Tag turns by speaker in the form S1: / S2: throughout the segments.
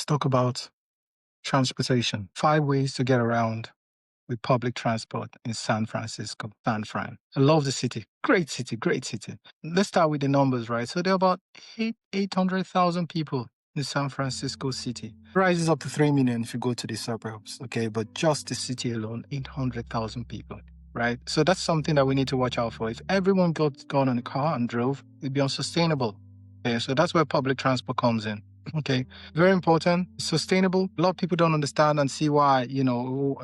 S1: Let's talk about transportation. 5 ways to get around with public transport in San Francisco, San Fran. I love the city. Great city, great city. Let's start with the numbers, right? So there are about 800,000 people in San Francisco city. Rises up to 3 million if you go to the suburbs, okay? But just the city alone, 800,000 people, right? So that's something that we need to watch out for. If everyone got on a car and drove, it'd be unsustainable. Okay, so that's where public transport comes in. Okay, very important. Sustainable. A lot of people don't understand and see why,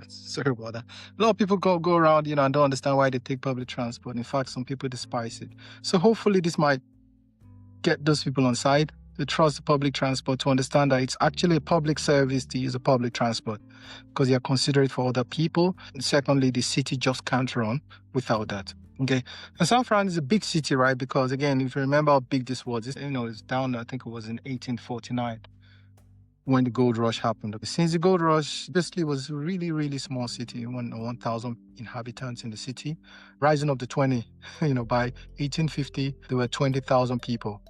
S1: sorry about that. A lot of people go around, and don't understand why they take public transport. In fact, some people despise it. So hopefully this might get those people on side to trust the public transport, to understand that it's actually a public service to use a public transport because you're considerate for other people. And secondly, the city just can't run without that. Okay. And San Fran is a big city, right? Because again, if you remember how big this was, it's down, I think it was in 1849 when the gold rush happened. Since the gold rush, basically was a really, really small city, 1,000 inhabitants in the city, rising up to 20. By 1850, there were 20,000 people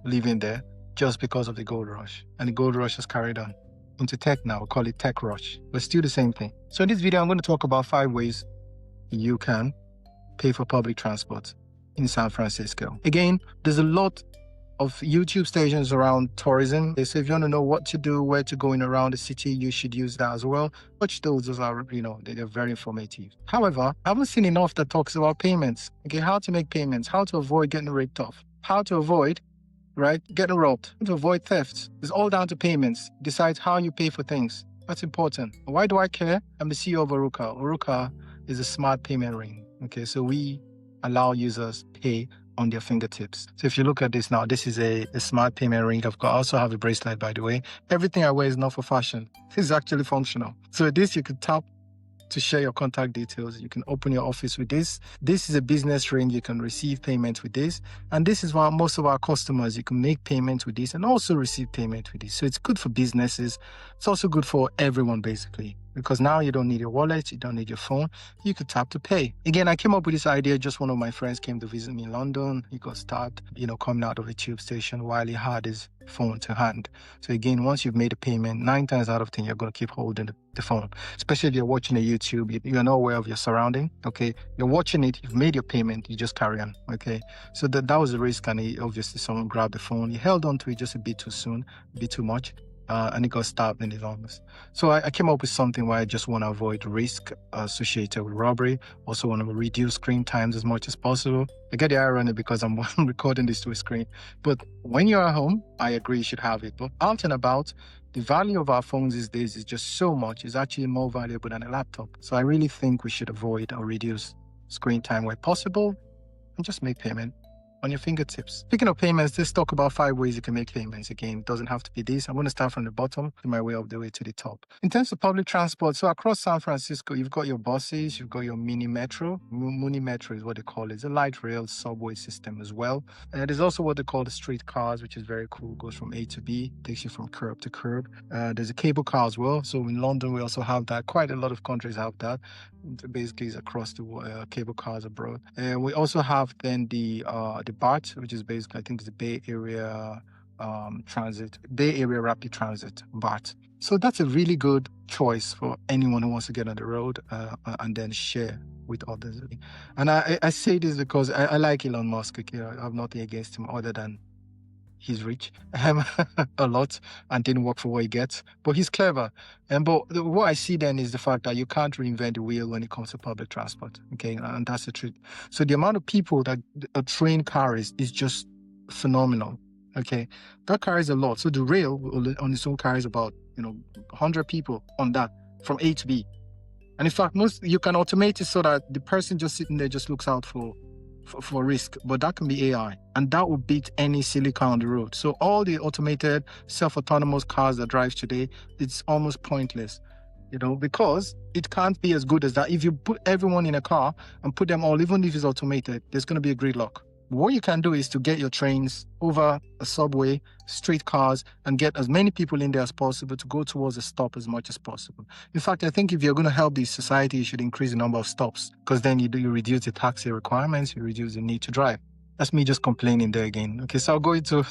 S1: living there just because of the gold rush. And the gold rush has carried on into tech now. We call it tech rush, but still the same thing. So in this video, I'm going to talk about 5 ways you can pay for public transport in San Francisco. Again, there's a lot of YouTube stations around tourism. So if you want to know what to do, where to go in around the city, you should use that as well. Watch those are, they're very informative. However, I haven't seen enough that talks about payments. Okay, how to make payments, how to avoid getting ripped off, how to avoid, getting robbed, how to avoid thefts. It's all down to payments. Decide how you pay for things. That's important. Why do I care? I'm the CEO of Oruka. Oruka is a smart payment ring. Okay, so we allow users pay on their fingertips. So if you look at this now, this is a smart payment ring. I also have a bracelet, by the way. Everything I wear is not for fashion. It's actually functional. So with this, you could tap to share your contact details. You can open your office with this. This is a business ring. You can receive payments with this. And this is why most of our customers, you can make payments with this and also receive payment with this. So it's good for businesses. It's also good for everyone, basically, because now you don't need your wallet. You don't need your phone. You could tap to pay. Again, I came up with this idea. Just one of my friends came to visit me in London. He got stuck, coming out of a tube station while he had his phone to hand. So again, once you've made a payment, 9 times out of 10, you're going to keep holding the phone, especially if you're watching a YouTube, you're not aware of your surrounding. Okay. You're watching it, you've made your payment, you just carry on. Okay. So that was a risk. And obviously someone grabbed the phone. He held on to it just a bit too soon, a bit too much. And it got stabbed in his arms. So I came up with something where I just want to avoid risk associated with robbery. Also want to reduce screen times as much as possible. I get the irony because I'm recording this to a screen. But when you're at home, I agree you should have it. But out and about, the value of our phones these days is just so much. It's actually more valuable than a laptop. So I really think we should avoid or reduce screen time where possible and just make payment on your fingertips. Speaking of payments, let's talk about 5 ways you can make payments. Again, it doesn't have to be this. I'm going to start from the bottom to my way all the way to the top. In terms of public transport, so across San Francisco, you've got your buses, you've got your mini metro. Mini metro is what they call it. It's a light rail subway system as well. And there's also what they call the street cars, which is very cool. It goes from A to B, takes you from curb to curb. There's a cable car as well. So in London, we also have that. Quite a lot of countries have that. Basically, it's across the cable cars abroad. We also have then the BART, which is basically, I think, it's the Bay Area Bay Area Rapid Transit, BART. So that's a really good choice for anyone who wants to get on the road and then share with others. And I say this because I like Elon Musk. I have nothing against him other than he's rich a lot and didn't work for what he gets, but he's clever. But what I see then is the fact that you can't reinvent the wheel when it comes to public transport. Okay, and that's the truth. So the amount of people that a train carries is just phenomenal. Okay, that carries a lot. So the rail on its own carries about 100 people on that from A to B. And in fact, you can automate it so that the person just sitting there just looks out for risk, but that can be AI, and that will beat any silly car on the road. So all the automated self-autonomous cars that drive today, it's almost pointless, because it can't be as good as that. If you put everyone in a car and put them all, even if it's automated, there's going to be a gridlock. What you can do is to get your trains over a subway, streetcars, and get as many people in there as possible to go towards a stop as much as possible. In fact, I think if you're going to help the society, you should increase the number of stops, because then you reduce the taxi requirements, you reduce the need to drive. That's me just complaining there again. Okay, so I'll go into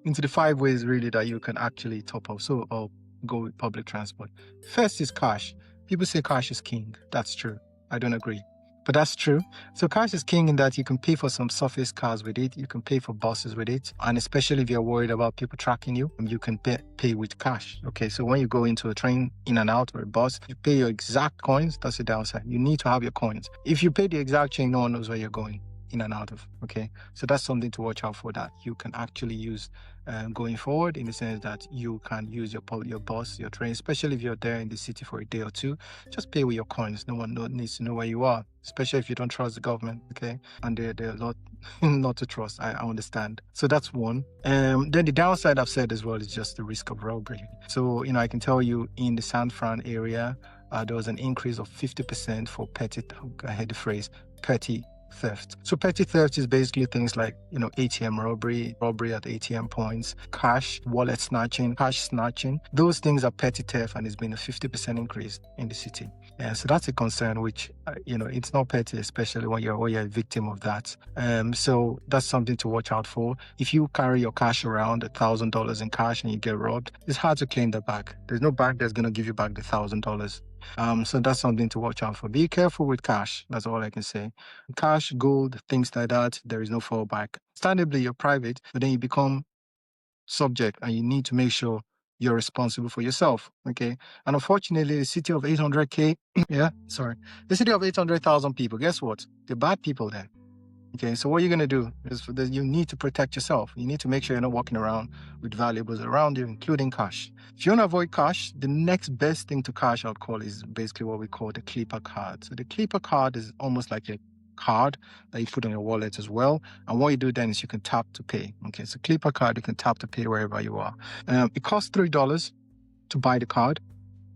S1: the 5 ways really that you can actually top up. So go with public transport. First is cash. People say cash is king. That's true. I don't agree. But that's true. So cash is king in that you can pay for some surface cars with it. You can pay for buses with it. And especially if you're worried about people tracking you, you can pay with cash. Okay. So when you go into a train in and out or a bus, you pay your exact coins. That's the downside. You need to have your coins. If you pay the exact change, no one knows where you're going in and out of. Okay. So that's something to watch out for that you can actually use going forward, in the sense that you can use your bus, your train, especially if you're there in the city for a day or two. Just pay with your coins. No one needs to know where you are, especially if you don't trust the government. Okay, and they're a lot not to trust. I understand. So that's one. Then the downside I've said as well is just the risk of robbery. So I can tell you in the San Fran area, there was an increase of 50% for petty. I had the phrase petty theft. So petty theft is basically things like, ATM robbery at ATM points, cash, wallet snatching, cash snatching. Those things are petty theft, and it's been a 50% increase in the city. Yeah, so that's a concern, which, it's not petty, especially when you're a victim of that. So that's something to watch out for. If you carry your cash around, $1,000 in cash, and you get robbed, it's hard to claim that back. There's no bank that's going to give you back the $1,000. So that's something to watch out for. Be careful with cash. That's all I can say. Cash, gold, things like that, there is no fallback. Understandably, you're private, but then you become subject, and you need to make sure you're responsible for yourself. Okay. And unfortunately, the city of 800K, the city of 800,000 people, guess what? They're bad people then. Okay, so what you're going to do is you need to protect yourself. You need to make sure you're not walking around with valuables around you, including cash. If you want to avoid cash, the next best thing to cash, I would call, is basically what we call the Clipper card. So the Clipper card is almost like a card that you put on your wallet as well. And what you do then is you can tap to pay. Okay, so Clipper card, you can tap to pay wherever you are. It costs $3 to buy the card.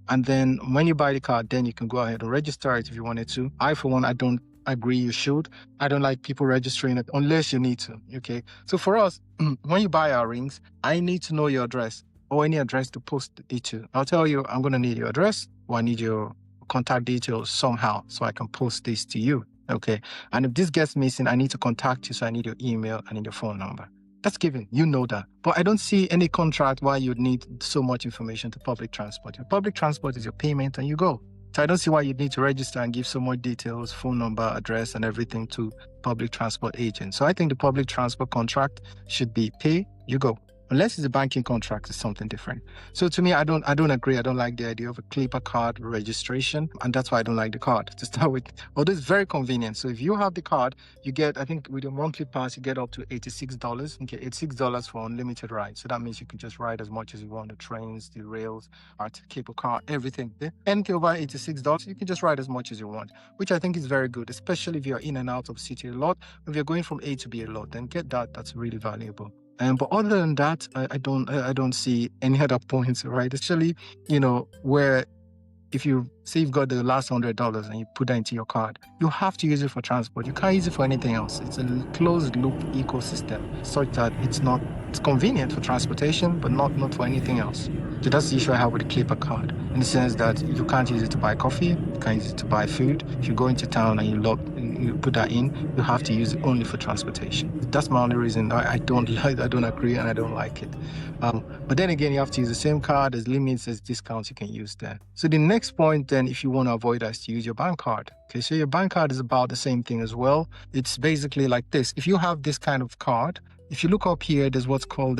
S1: And then when you buy the card, then you can go ahead and register it if you wanted to. I, for one, I don't agree you should. I don't like people registering it unless you need to. Okay. So for us, when you buy our rings, I need to know your address or any address to post it to. I'll tell you, I'm going to need your address, or I need your contact details somehow so I can post this to you. Okay. And if this gets missing, I need to contact you. So I need your email, I need your phone number. That's given. You know that. But I don't see any contract why you'd need so much information to public transport. Your public transport is your payment and you go. So I don't see why you'd need to register and give so much details, phone number, address, and everything to public transport agents. So I think the public transport contract should be pay, you go. Unless it's a banking contract, it's something different. So to me, I don't agree. I don't like the idea of a Clipper card registration, and that's why I don't like the card to start with. Although it's very convenient. So if you have the card, you get, I think with your monthly pass, you get up to $86. Okay, $86 for unlimited rides. So that means you can just ride as much as you want, the trains, the rails, art, cable car, everything. Anything over $86, you can just ride as much as you want, which I think is very good, especially if you're in and out of city a lot. If you're going from A to B a lot, then get that. That's really valuable. But other than that, I don't see any other points, right? Especially, where if you say you've got the last $100 and you put that into your card, you have to use it for transport. You can't use it for anything else. It's a closed loop ecosystem such that it's convenient for transportation, but not for anything else. So that's the issue I have with the Clipper card, in the sense that you can't use it to buy coffee, you can't use it to buy food. If you go into town and you put that in, you have to use it only for transportation. That's my only reason I don't agree, and I don't like it. But then again, you have to use the same card. There's limits, there's discounts you can use there. So the next point then, if you want to avoid that, is to use your bank card. Okay, so your bank card is about the same thing as well. It's basically like this. If you have this kind of card, if you look up here, there's what's called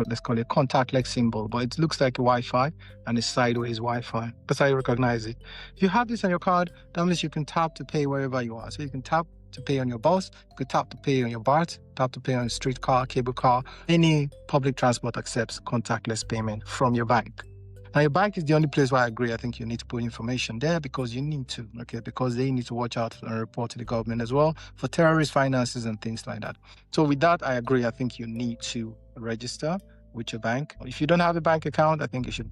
S1: let's call it a contactless symbol, but it looks like a Wi-Fi and it's sideways Wi-Fi. That's how you recognize it. If you have this on your card, that means you can tap to pay wherever you are. So you can tap to pay on your bus, you can tap to pay on your BART, tap to pay on a streetcar, cable car. Any public transport accepts contactless payment from your bank. Now, your bank is the only place where I agree. I think you need to put information there because you need to, okay? Because they need to watch out and report to the government as well for terrorist finances and things like that. So with that, I agree. I think you need to register with your bank. If you don't have a bank account, I think you should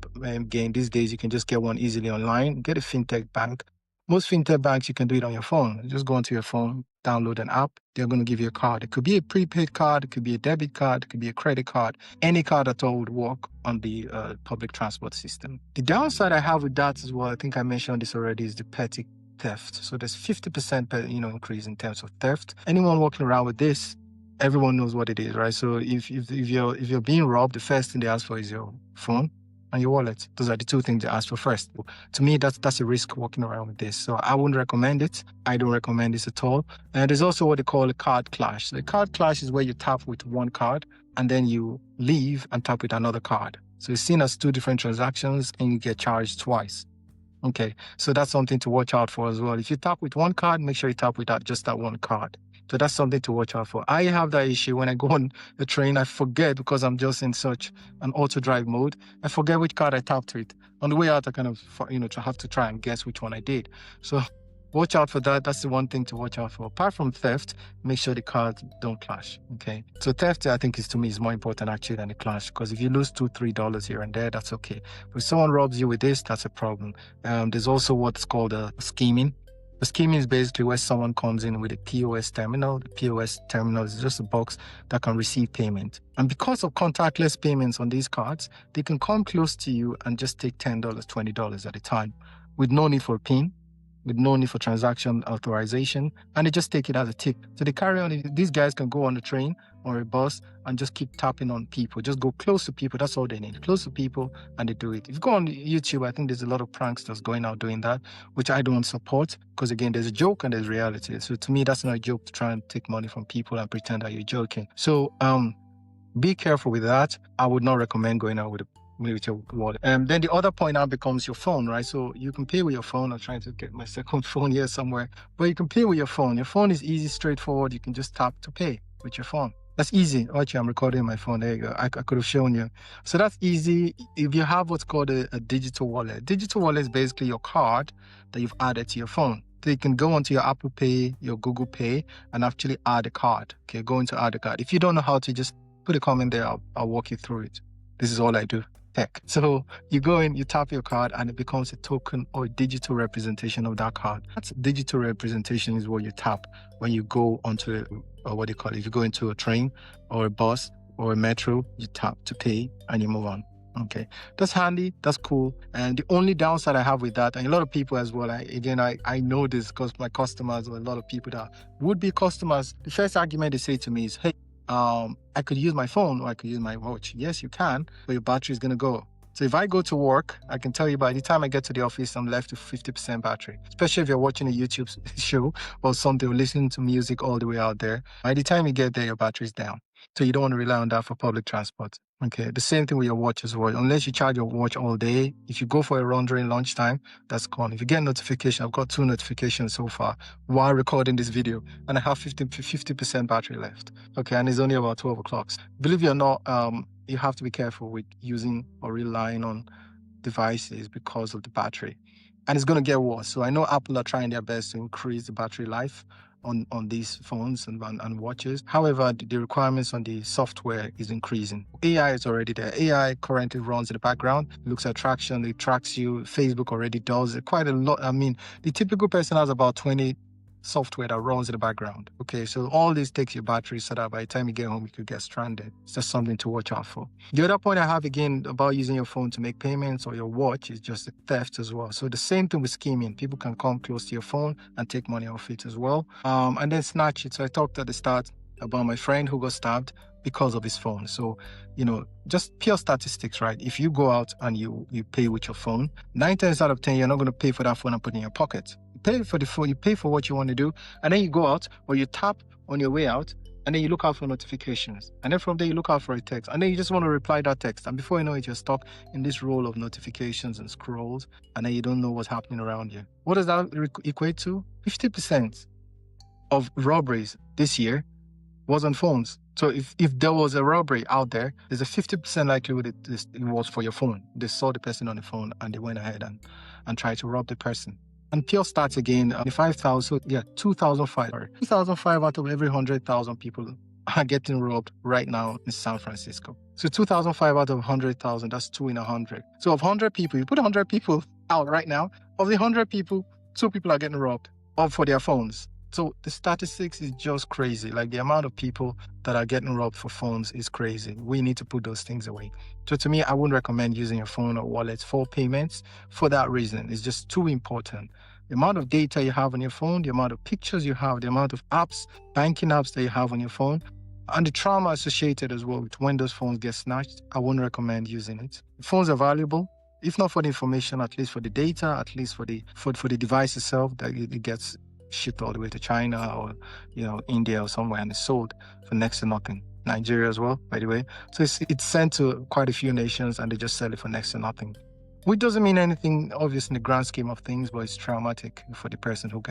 S1: gain. These days, you can just get one easily online. Get a fintech bank. Most fintech banks, you can do it on your phone. Just go onto your phone, download an app. They're going to give you a card. It could be a prepaid card. It could be a debit card. It could be a credit card. Any card at all would work on the public transport system. The downside I have with that as well, I think I mentioned this already, is the petty theft. So there's 50% increase in terms of theft. Anyone walking around with this, everyone knows what it is, right? So if you're being robbed, the first thing they ask for is your phone. and your wallet. Those are the two things they ask for first. To me, that's a risk walking around with this. So I wouldn't recommend it. I don't recommend this at all. And there's also what they call a card clash. The card clash is where you tap with one card and then you leave and tap with another card. So it's seen as two different transactions and you get charged twice. Okay, so that's something to watch out for as well. If you tap with one card, make sure you tap with just that one card. So that's something to watch out for. I have that issue when I go on the train. I forget because I'm just in such an auto drive mode. I forget which card I tapped with. On the way out, I kind of, have to try and guess which one I did. So watch out for that. That's the one thing to watch out for. Apart from theft, make sure the cards don't clash. Okay. So theft, I think, to me, is more important actually than the clash. Because if you lose $2-3 here and there, that's okay. But if someone robs you with this, that's a problem. There's also what's called scheming. The scheming is basically where someone comes in with a POS terminal. The POS terminal is just a box that can receive payment. And because of contactless payments on these cards, they can come close to you and just take $10, $20 at a time with no need for a PIN, with no need for transaction authorization, and they just take it as a tip. So they carry on. These guys can go on a train or a bus and just keep tapping on people, just go close to people. That's all they need, close to people, and they do it. If you go on YouTube, I think there's a lot of pranksters going out doing that, which I don't support, because again, there's a joke and there's reality. So to me, that's not a joke to try and take money from people and pretend that you're joking. So be careful with that. I would not recommend going out with your wallet. Then the other point now becomes your phone, right? So you can pay with your phone. I'm trying to get my second phone here somewhere, but you can pay with your phone. Your phone is easy, straightforward. You can just tap to pay with your phone. That's easy. Actually, I'm recording my phone. There you go. I could have shown you. So that's easy. If you have what's called a digital wallet. Digital wallet is basically your card that you've added to your phone. So you can go onto your Apple Pay, your Google Pay, and actually add a card. Okay, go into add a card. If you don't know how to, just put a comment there. I'll walk you through it. This is all I do. Tech. So you go in, you tap your card, and it becomes a token or a digital representation of that card. That's digital representation is what you tap when you go onto what do you call it? If you go into a train or a bus or a metro, you tap to pay and you move on. Okay, that's handy, that's cool. And the only downside I have with that, and a lot of people as well, I know this because my customers, or a lot of people that would be customers, the first argument they say to me is, hey, I could use my phone or I could use my watch. Yes, you can, but your battery is going to go. So if I go to work, I can tell you by the time I get to the office, I'm left with 50% battery, especially if you're watching a YouTube show or something, or listening to music all the way out there. By the time you get there, your battery's down. So you don't want to rely on that for public transport. Okay, the same thing with your watch as well. Unless you charge your watch all day, if you go for a run during lunchtime, that's gone. If you get notification, I've got 2 notifications so far while recording this video, and I have 50% battery left. Okay, and it's only about 12 o'clock. Believe it or not, you have to be careful with using or relying on devices because of the battery. And it's going to get worse. So I know Apple are trying their best to increase the battery life on these phones and watches. However, the requirements on the software is increasing. AI is already there. AI currently runs in the background. It looks at traction. It tracks you. Facebook already does it quite a lot. I mean, the typical person has about 20 software that runs in the background. Okay, so all this takes your battery so that by the time you get home, you could get stranded. It's just something to watch out for. The other point I have again about using your phone to make payments or your watch is just the theft as well. So the same thing with scheming. People can come close to your phone and take money off it as well. And then snatch it. So I talked at the start about my friend who got stabbed because of his phone. So, just pure statistics, right? If you go out and you pay with your phone, 9 times out of 10, you're not going to pay for that phone and put it in your pocket. You pay for the phone, you pay for what you want to do, and then you go out or you tap on your way out, and then you look out for notifications. And then from there, you look out for a text, and then you just want to reply that text. And before you know it, you're stuck in this role of notifications and scrolls, and then you don't know what's happening around you. What does that equate to? 50% of robberies this year was on phones. So if there was a robbery out there, there's a 50% likelihood it was for your phone. They saw the person on the phone and they went ahead and tried to rob the person. And pure stats again, 5,000, so 2,005. 2,005 out of every 100,000 people are getting robbed right now in San Francisco. So 2,005 out of 100,000, that's 2 in 100. So of 100 people, you put 100 people out right now, of the 100 people, 2 people are getting robbed for their phones. So the statistics is just crazy. Like the amount of people that are getting robbed for phones is crazy. We need to put those things away. So to me, I wouldn't recommend using your phone or wallet for payments for that reason. It's just too important. The amount of data you have on your phone, the amount of pictures you have, the amount of apps, banking apps that you have on your phone, And the trauma associated as well with when those phones get snatched, I wouldn't recommend using it. Phones are valuable, if not for the information, at least for the data, at least for the device itself, that it gets shipped all the way to China or India or somewhere and it's sold for next to nothing. Nigeria as well, by the way. So it's sent to quite a few nations and they just sell it for next to nothing. Which doesn't mean anything obvious in the grand scheme of things, but it's traumatic for the person who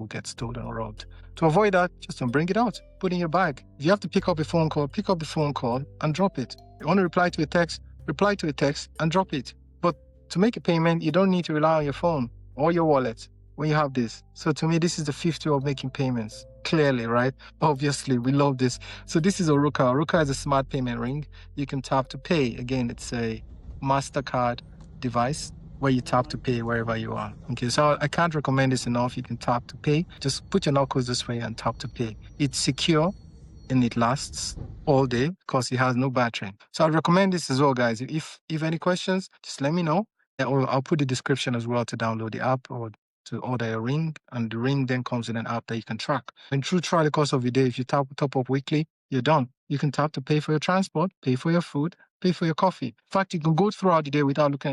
S1: gets stolen or robbed. To avoid that, just don't bring it out. Put it in your bag. If you have to pick up a phone call, pick up the phone call and drop it. You want to reply to a text and drop it. But to make a payment, you don't need to rely on your phone or your wallet when you have this. So to me, this is the fifth way of making payments. Clearly, right? Obviously, we love this. So this is Oruka. Oruka is a smart payment ring. You can tap to pay. Again, it's a MasterCard device where you tap to pay wherever you are. Okay, so I can't recommend this enough. You can tap to pay. Just put your knuckles this way and tap to pay. It's secure and it lasts all day because it has no battery. So I'd recommend this as well, guys. If any questions, just let me know. Or I'll put the description as well to download the app or to order a ring. And the ring then comes in an app that you can track. And throughout the course of your day, if you top up weekly, you're done. You can tap to pay for your transport, pay for your food, pay for your coffee. In fact, you can go throughout the day without looking